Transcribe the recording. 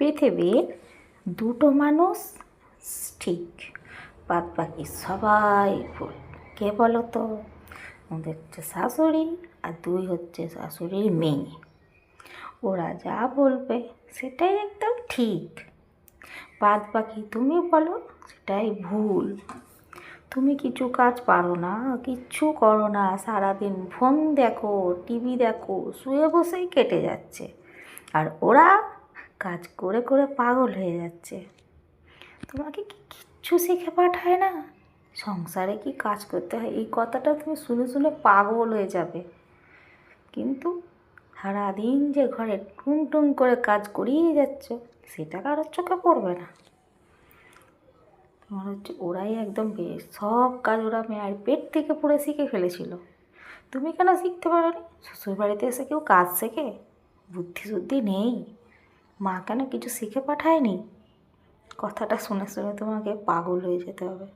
পৃথিবীর দুটো মানুষ ঠিক, বাদ বাকি সবাই ভুল। কে বলো তো? আমাদের হচ্ছে শাশুড়ি আর দুই হচ্ছে শাশুড়ির মেয়ে। ওরা যা বলবে সেটাই একদম ঠিক, বাদ বাকি তুমি বলো সেটাই ভুল। তুমি কিছু কাজ পারো না, কিচ্ছু করো না, সারাদিন ফোন দেখো, টিভি দেখো, শুয়ে বসেই কেটে যাচ্ছে। আর ওরা কাজ করে করে পাগল হয়ে যাচ্ছে। তোমাকে কি কিচ্ছু শিখে পাঠায় না? সংসারে কি কাজ করতে হয় এই কথাটা তুমি শুনে শুনে পাগল হয়ে যাবে। কিন্তু সারাদিন যে ঘরে টুং টুং করে কাজ করিয়ে যাচ্ছ সেটা কারোর চোখে পড়বে না। তোমার হচ্ছে ওরাই একদম বেশ, সব কাজ ওরা মেয়ের পেট থেকে পড়ে শিখে ফেলেছিল। তুমি কেন শিখতে পারো নি? শ্বশুরবাড়িতে এসে কেউ কাজ শেখে? বুদ্ধি শুদ্ধি নেই? মা কেন কিছু শিখে পাঠায়নি? কথাটা শুনে শুনে তোমাকে পাগল হয়ে যেতে হবে।